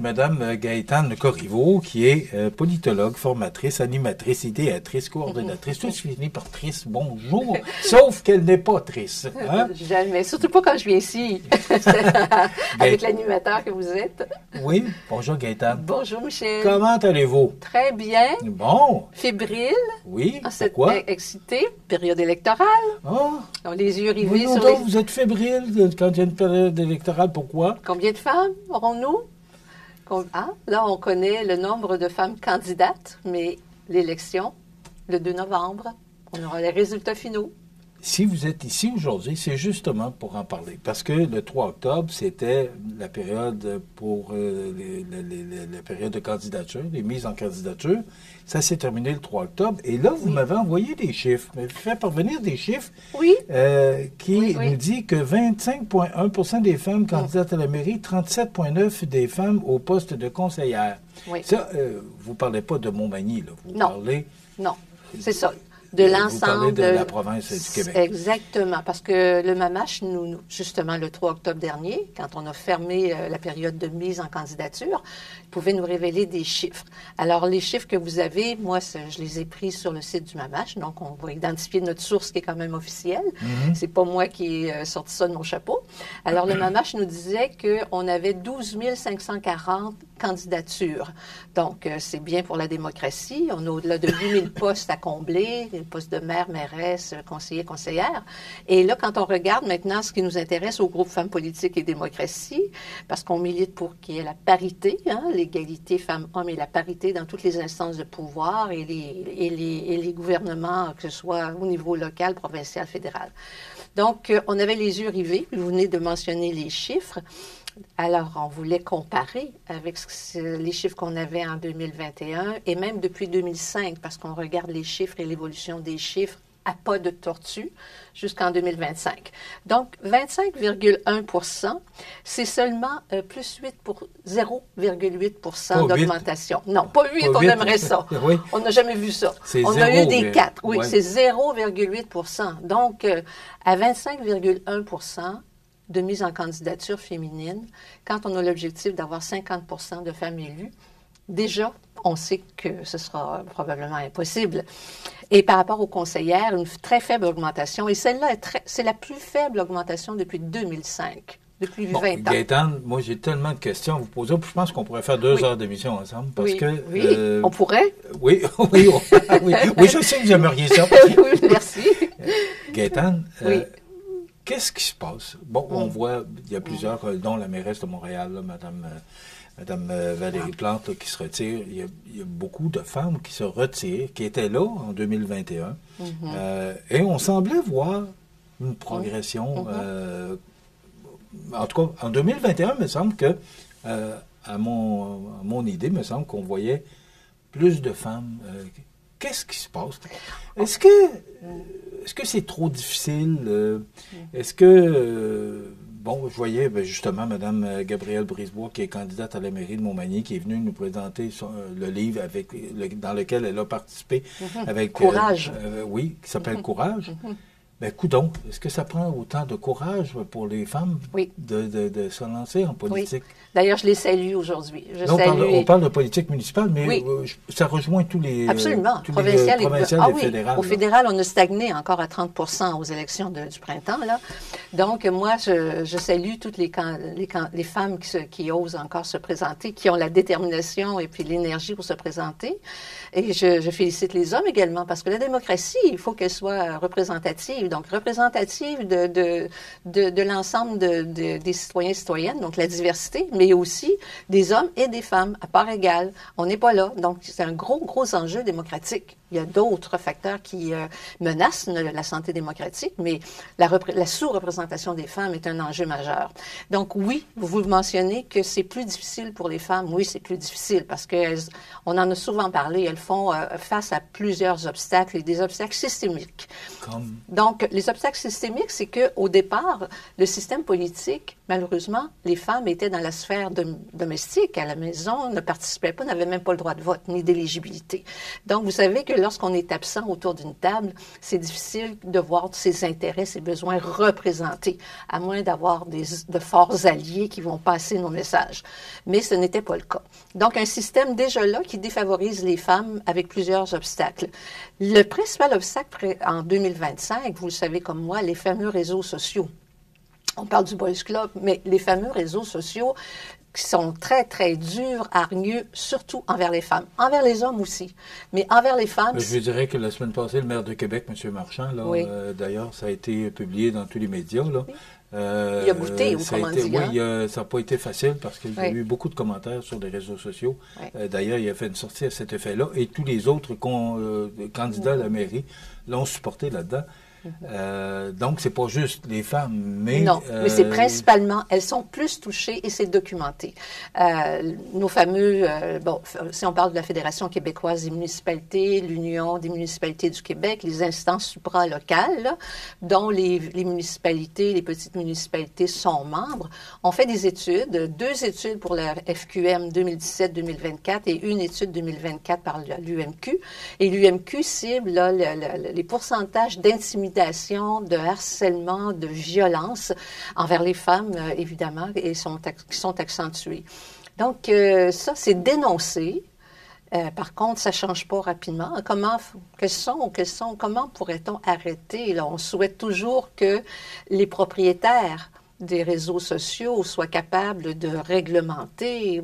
Madame Gaëtane Corriveau, qui est politologue, formatrice, animatrice, idéatrice, coordonnatrice, tout finit par trice, bonjour, sauf qu'elle n'est pas trice. Hein? Jamais, surtout pas quand je viens ici, avec l'animateur que vous êtes. Oui, bonjour Gaëtane. Bonjour Michel. Comment allez-vous? Très bien. Bon. Fébrile. Oui, pourquoi? Excité, période électorale. Ah. On a les yeux rivés sur les... Vous êtes fébrile quand il y a une période électorale, pourquoi? Combien de femmes aurons-nous? Ah, là, on connaît le nombre de femmes candidates, mais l'élection, le 2 novembre, on aura les résultats finaux. Si vous êtes ici aujourd'hui, c'est justement pour en parler. Parce que le 3 octobre, c'était la période pour la période de candidature, les mises en candidature. Ça s'est terminé le 3 octobre. Et là, vous m'avez envoyé des chiffres. Vous m'avez fait parvenir des chiffres qui nous dit que 25,1 % des femmes candidates à la mairie, 37,9 % des femmes au poste de conseillère. Oui. Ça, vous ne parlez pas de Montmagny, là. Vous parlez... Non, c'est ça. De l'ensemble. Vous parlez de la province du Québec. Exactement, parce que le MAMACH, justement, le 3 octobre dernier, quand on a fermé la période de mise en candidature, il pouvait nous révéler des chiffres. Alors, les chiffres que vous avez, moi, je les ai pris sur le site du MAMACH, donc on va identifier notre source qui est quand même officielle. C'est pas moi qui ai sorti ça de mon chapeau. Alors, le MAMACH nous disait qu'on avait 12 540 candidatures. Donc, c'est bien pour la démocratie. On a au-delà de 8 000 postes à combler, des postes de maire, mairesse, conseiller, conseillère. Et là, quand on regarde maintenant ce qui nous intéresse au groupe Femmes politiques et démocratie, parce qu'on milite pour qu'il y ait la parité, l'égalité femmes-hommes et la parité dans toutes les instances de pouvoir et les gouvernements, que ce soit au niveau local, provincial, fédéral. Donc, on avait les yeux rivés. Vous venez de mentionner les chiffres. Alors, on voulait comparer avec les chiffres qu'on avait en 2021 et même depuis 2005, parce qu'on regarde les chiffres et l'évolution des chiffres à pas de tortue jusqu'en 2025. Donc, 25,1 %, c'est seulement plus 0,8 d'augmentation. Non, pas 8, on aimerait ça. Oui. On n'a jamais vu ça. On a eu des 4. Oui, c'est 0,8 %. Donc, à 25,1 % de mise en candidature féminine, quand on a l'objectif d'avoir 50 % de femmes élues, déjà, on sait que ce sera probablement impossible. Et par rapport aux conseillères, une très faible augmentation. Et celle-là, c'est la plus faible augmentation depuis 2005, depuis 20 ans. Gaëtane, moi, j'ai tellement de questions à vous poser. Je pense qu'on pourrait faire 2 heures d'émission ensemble. Parce que, on pourrait. Oui, je sais que vous aimeriez ça. Oui, merci. Gaëtane, qu'est-ce qui se passe? Bon, on voit, il y a plusieurs, dont la mairesse de Montréal, là, Madame Valérie Plante, là, qui se retire. Il y a beaucoup de femmes qui se retirent, qui étaient là en 2021. Et on semblait voir une progression. En tout cas, en 2021, il me semble que, à mon idée, il me semble qu'on voyait plus de femmes. Qu'est-ce qui se passe? Est-ce que c'est trop difficile? Est-ce que... bon, je voyais justement Mme Gabrielle Brisebois, qui est candidate à la mairie de Montmagny, qui est venue nous présenter le livre dans lequel elle a participé avec... Courage. Oui, qui s'appelle Courage. Ben, coudonc, est-ce que ça prend autant de courage pour les femmes de se lancer en politique? Oui. D'ailleurs, je les salue aujourd'hui. On parle de politique municipale, mais ça rejoint tous les... Absolument. Tous provincial les provinciales et fédérales. Au fédéral, on a stagné encore à 30 % aux élections du printemps, là. Donc, moi, je salue toutes les femmes qui osent encore se présenter, qui ont la détermination et puis l'énergie pour se présenter. Et je félicite les hommes également, parce que la démocratie, il faut qu'elle soit représentative. Donc, représentative de l'ensemble des citoyens et citoyennes, donc la diversité, mais aussi des hommes et des femmes à part égale. On n'est pas là. Donc, c'est un gros enjeu démocratique. Il y a d'autres facteurs qui menacent la santé démocratique, mais la sous-représentation des femmes est un enjeu majeur. Donc, oui, vous mentionnez que c'est plus difficile pour les femmes. Oui, c'est plus difficile parce on en a souvent parlé. Elles font face à plusieurs obstacles et des obstacles systémiques. Donc, les obstacles systémiques, c'est qu'au départ, le système politique, malheureusement, les femmes étaient dans la sphère domestique, à la maison, ne participaient pas, n'avaient même pas le droit de vote ni d'éligibilité. Donc, vous savez que lorsqu'on est absent autour d'une table, c'est difficile de voir ses intérêts, ses besoins représentés, à moins d'avoir de forts alliés qui vont passer nos messages. Mais ce n'était pas le cas. Donc, un système déjà là qui défavorise les femmes avec plusieurs obstacles. Le principal obstacle en 2025, vous le savez comme moi, les fameux réseaux sociaux. On parle du Boys Club, mais les fameux réseaux sociaux qui sont très, très durs, hargneux, surtout envers les femmes. Envers les hommes aussi, mais envers les femmes... Je dirais que la semaine passée, le maire de Québec, M. Marchand, là, oui. D'ailleurs, ça a été publié dans tous les médias. Là. Oui. Il a goûté, autrement dit. Oui, ça n'a pas été facile parce qu'il y a eu beaucoup de commentaires sur les réseaux sociaux. Oui. D'ailleurs, il a fait une sortie à cet effet-là et tous les autres candidats à la mairie l'ont supporté là-dedans. Donc, c'est pas juste les femmes, mais... Non, mais c'est principalement, elles sont plus touchées et c'est documenté. Nos fameux, si on parle de la Fédération québécoise des municipalités, l'Union des municipalités du Québec, les instances supralocales, là, dont les municipalités, les petites municipalités sont membres, ont fait des études, 2 études pour la FQM 2017-2024 et une étude 2024 par l'UMQ. Et l'UMQ cible là, les pourcentages d'intimidation, de harcèlement, de violence envers les femmes, évidemment, et qui sont accentuées. Donc, ça, c'est dénoncé. Par contre, ça ne change pas rapidement. Comment pourrait-on arrêter? Là, on souhaite toujours que les propriétaires des réseaux sociaux soient capables de réglementer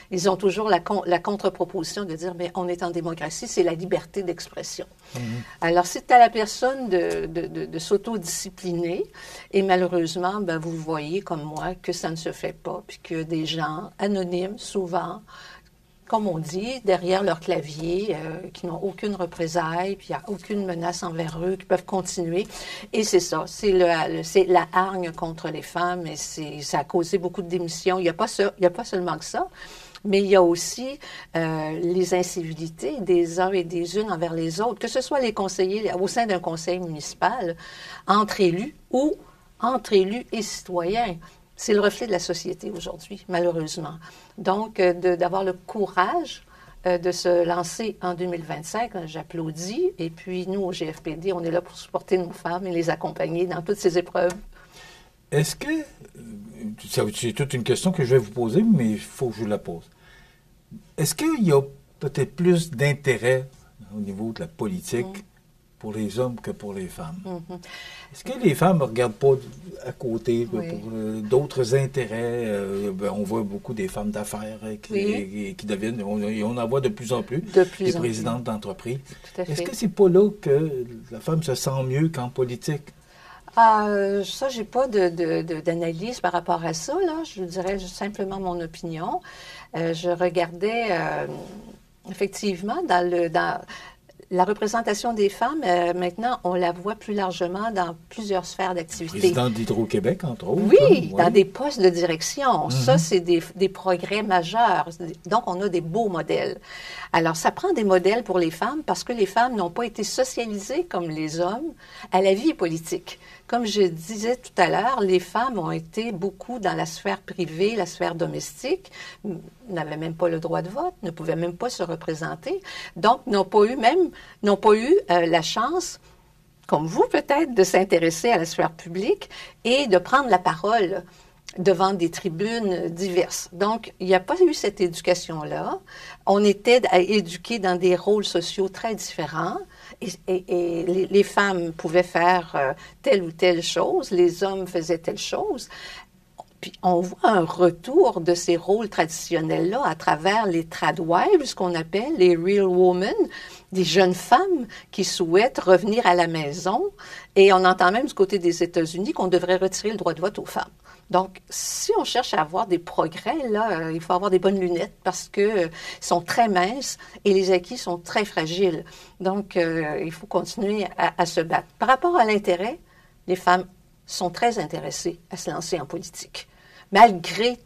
ils ont toujours la contre-proposition de dire mais on est en démocratie, c'est la liberté d'expression. Mm-hmm. Alors c'est à la personne de s'autodiscipliner et malheureusement vous voyez comme moi que ça ne se fait pas puis que des gens anonymes souvent, comme on dit, derrière leur clavier, qui n'ont aucune représaille, puis il n'y a aucune menace envers eux, qui peuvent continuer. Et c'est ça, c'est la hargne contre les femmes, et ça a causé beaucoup de démissions. Il n'y a pas seulement que ça, mais il y a aussi les incivilités des uns et des unes envers les autres, que ce soit les conseillers au sein d'un conseil municipal, entre élus ou entre élus et citoyens. C'est le reflet de la société aujourd'hui, malheureusement. Donc, d'avoir le courage de se lancer en 2025, j'applaudis. Et puis, nous, au GFPD, on est là pour supporter nos femmes et les accompagner dans toutes ces épreuves. Est-ce que, c'est toute une question que je vais vous poser, mais il faut que je la pose. Est-ce qu'il y a peut-être plus d'intérêt au niveau de la politique pour les hommes que pour les femmes? Mm-hmm. Est-ce que les femmes ne regardent pas à côté pour d'autres intérêts? On voit beaucoup des femmes d'affaires qui deviennent, on en voit de plus en plus, des présidentes d'entreprises. Est-ce que c'est pas là que la femme se sent mieux qu'en politique? Ça, j'ai pas d'analyse par rapport à ça, là. Je dirais simplement mon opinion. Je regardais effectivement dans la représentation des femmes, maintenant, on la voit plus largement dans plusieurs sphères d'activité. Présidente d'Hydro-Québec, entre autres. Oui, dans des postes de direction. Mm-hmm. Ça, c'est des progrès majeurs. Donc, on a des beaux modèles. Alors, ça prend des modèles pour les femmes parce que les femmes n'ont pas été socialisées comme les hommes à la vie politique. Comme je disais tout à l'heure, les femmes ont été beaucoup dans la sphère privée, la sphère domestique, n'avaient même pas le droit de vote, ne pouvaient même pas se représenter, donc n'ont pas eu la chance, comme vous peut-être, de s'intéresser à la sphère publique et de prendre la parole devant des tribunes diverses. Donc, il n'y a pas eu cette éducation-là. On était éduqués dans des rôles sociaux très différents. Et les femmes pouvaient faire telle ou telle chose, les hommes faisaient telle chose. Puis on voit un retour de ces rôles traditionnels-là à travers les tradwives, ce qu'on appelle les real women, des jeunes femmes qui souhaitent revenir à la maison. Et on entend même du côté des États-Unis qu'on devrait retirer le droit de vote aux femmes. Donc, si on cherche à avoir des progrès, là, il faut avoir des bonnes lunettes parce que sont très minces et les acquis sont très fragiles. Donc, il faut continuer à se battre. Par rapport à l'intérêt, les femmes sont très intéressées à se lancer en politique. Malgré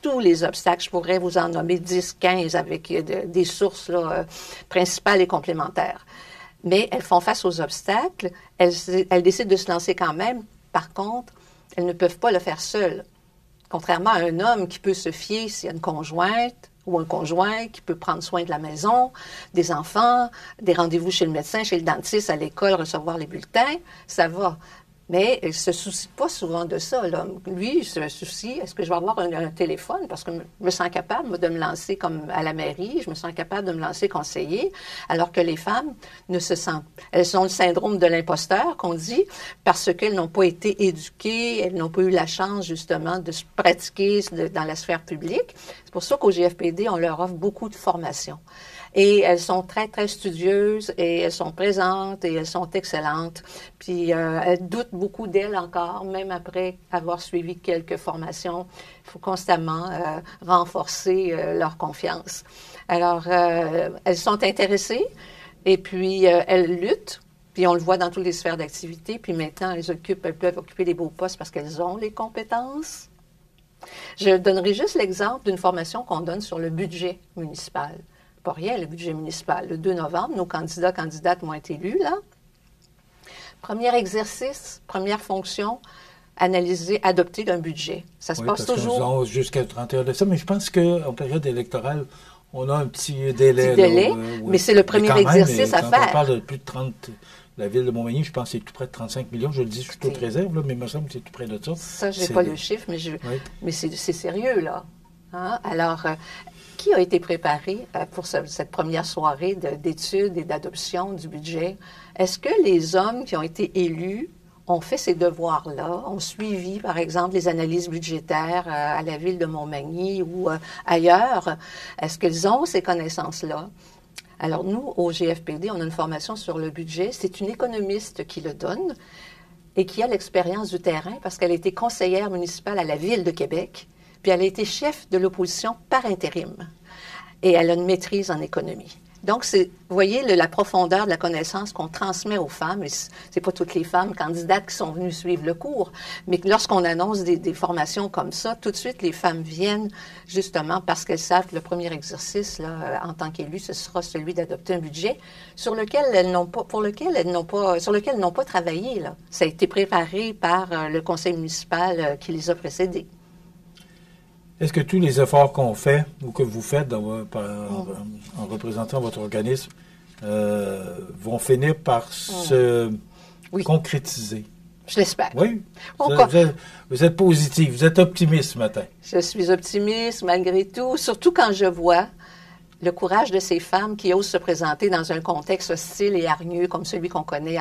tous les obstacles, je pourrais vous en nommer 10, 15 avec des sources là, principales et complémentaires. Mais elles font face aux obstacles, elles décident de se lancer quand même. Par contre, elles ne peuvent pas le faire seules. Contrairement à un homme qui peut se fier s'il y a une conjointe ou un conjoint qui peut prendre soin de la maison, des enfants, des rendez-vous chez le médecin, chez le dentiste, à l'école, recevoir les bulletins, ça va. Mais il ne se soucie pas souvent de ça, l'homme. Lui, il se soucie, est-ce que je vais avoir un téléphone? Parce que je me sens capable, moi, de me lancer comme à la mairie, je me sens capable de me lancer conseiller, alors que les femmes ne se sentent... Elles ont le syndrome de l'imposteur, qu'on dit, parce qu'elles n'ont pas été éduquées, elles n'ont pas eu la chance, justement, de se pratiquer dans la sphère publique. C'est pour ça qu'au GFPD, on leur offre beaucoup de formations. Et elles sont très, très studieuses et elles sont présentes et elles sont excellentes. Puis elles doutent beaucoup d'elles encore, même après avoir suivi quelques formations. Il faut constamment renforcer leur confiance. Alors, elles sont intéressées et puis elles luttent. Puis on le voit dans toutes les sphères d'activité. Puis maintenant, elles peuvent occuper des beaux postes parce qu'elles ont les compétences. Je donnerai juste l'exemple d'une formation qu'on donne sur le budget municipal. Pas rien, le budget municipal. Le 2 novembre, nos candidates vont être élus, là. Premier exercice, première fonction, analyser, adopter d'un budget. Ça se passe toujours... jusqu'à le 31 décembre, mais je pense qu'en période électorale, on a un petit délai. Mais c'est le premier exercice à faire. On parle de plus de 30... La ville de Montmagny, je pense que c'est tout près de 35 millions. Je le dis sous toute réserve, là, mais il me semble que c'est tout près de ça. Ça, je n'ai pas le chiffre, mais c'est sérieux, là. Hein? Alors... qui a été préparé pour cette première soirée d'études et d'adoption du budget? Est-ce que les hommes qui ont été élus ont fait ces devoirs-là, ont suivi, par exemple, les analyses budgétaires à la ville de Montmagny ou ailleurs? Est-ce qu'ils ont ces connaissances-là? Alors, nous, au GFPD, on a une formation sur le budget. C'est une économiste qui le donne et qui a l'expérience du terrain parce qu'elle a été conseillère municipale à la ville de Québec. Puis elle a été chef de l'opposition par intérim. Et elle a une maîtrise en économie. Donc, vous voyez la profondeur de la connaissance qu'on transmet aux femmes. Et c'est pas toutes les femmes candidates qui sont venues suivre le cours, mais lorsqu'on annonce des formations comme ça, tout de suite, les femmes viennent justement parce qu'elles savent que le premier exercice, là, en tant qu'élu, ce sera celui d'adopter un budget sur lequel elles n'ont pas travaillé, là. Ça a été préparé par le conseil municipal qui les a précédés. Est-ce que tous les efforts qu'on fait ou que vous faites en représentant votre organisme vont finir par se concrétiser? Je l'espère. Oui. Vous êtes positif, vous êtes optimiste ce matin. Je suis optimiste malgré tout, surtout quand je vois le courage de ces femmes qui osent se présenter dans un contexte hostile et hargneux comme celui qu'on connaît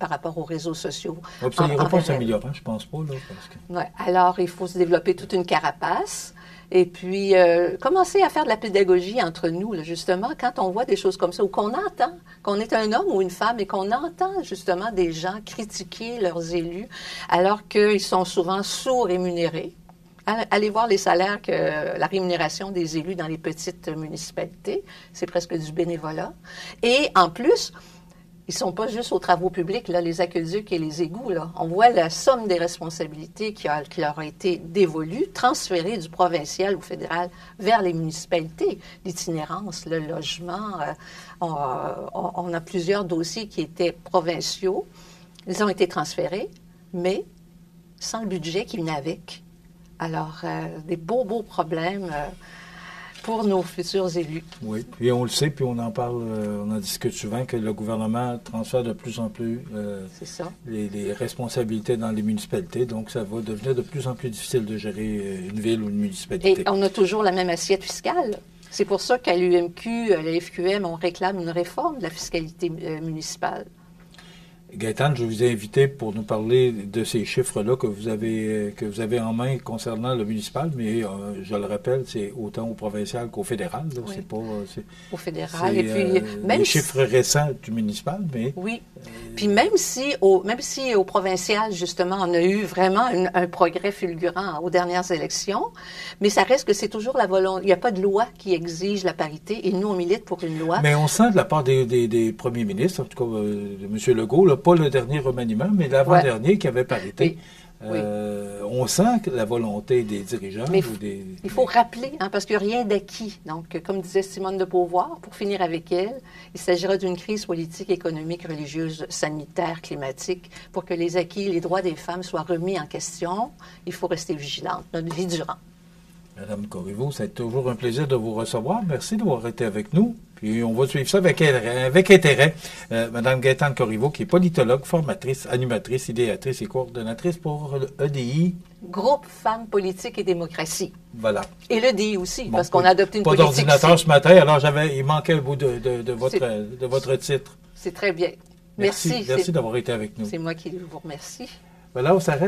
par rapport aux réseaux sociaux. Ça n'ira pas s'améliorer, je pense pas. Là, parce que... Ouais. Alors, il faut se développer toute une carapace et puis commencer à faire de la pédagogie entre nous, là, justement, quand on voit des choses comme ça, ou qu'on entend, qu'on est un homme ou une femme et qu'on entend justement des gens critiquer leurs élus alors qu'ils sont souvent sous-rémunérés. Allez voir les salaires, la rémunération des élus dans les petites municipalités. C'est presque du bénévolat. Et en plus, ils ne sont pas juste aux travaux publics, là, les aqueducs et les égouts. Là. On voit la somme des responsabilités qui leur a été dévolue, transférée du provincial au fédéral vers les municipalités. L'itinérance, le logement. On a plusieurs dossiers qui étaient provinciaux. Ils ont été transférés, mais sans le budget qui venait avec. Alors, des beaux problèmes pour nos futurs élus. Oui, puis on le sait, puis on en parle, on en discute souvent, que le gouvernement transfère de plus en plus les responsabilités dans les municipalités, donc ça va devenir de plus en plus difficile de gérer une ville ou une municipalité. Et on a toujours la même assiette fiscale. C'est pour ça qu'à l'UMQ, à la FQM, on réclame une réforme de la fiscalité municipale. Gaétane, je vous ai invité pour nous parler de ces chiffres-là que vous avez en main concernant le municipal, mais je le rappelle, c'est autant au provincial qu'au fédéral. Là. Oui. C'est pas, au fédéral. Et puis, même les chiffres récents du municipal, mais... Oui. Puis même si au provincial, justement, on a eu vraiment un progrès fulgurant aux dernières élections, mais ça reste que c'est toujours la volonté. Il n'y a pas de loi qui exige la parité, et nous, on milite pour une loi. Mais on sent de la part des premiers ministres, en tout cas de M. Legault, là, pas le dernier remaniement, mais l'avant-dernier qui avait parité. Oui. On sent que la volonté des dirigeants. Mais il faut rappeler, parce qu'il n'y a rien d'acquis. Donc, comme disait Simone de Beauvoir, pour finir avec elle, il s'agira d'une crise politique, économique, religieuse, sanitaire, climatique. Pour que les acquis, les droits des femmes soient remis en question, il faut rester vigilante notre vie durant. Madame Corriveau, c'est toujours un plaisir de vous recevoir. Merci d'avoir été avec nous. Puis on va suivre ça avec intérêt. Madame Gaëtane Corriveau, qui est politologue, formatrice, animatrice, idéatrice et coordonnatrice pour l'EDI. Groupe Femmes, Politique et Démocratie. Voilà. Et l'EDI aussi, parce qu'on a adopté une politique. Pas d'ordinateur ce matin, alors il manquait le bout de votre titre. C'est très bien. Merci. Merci d'avoir été avec nous. C'est moi qui vous remercie. Voilà, on s'arrête.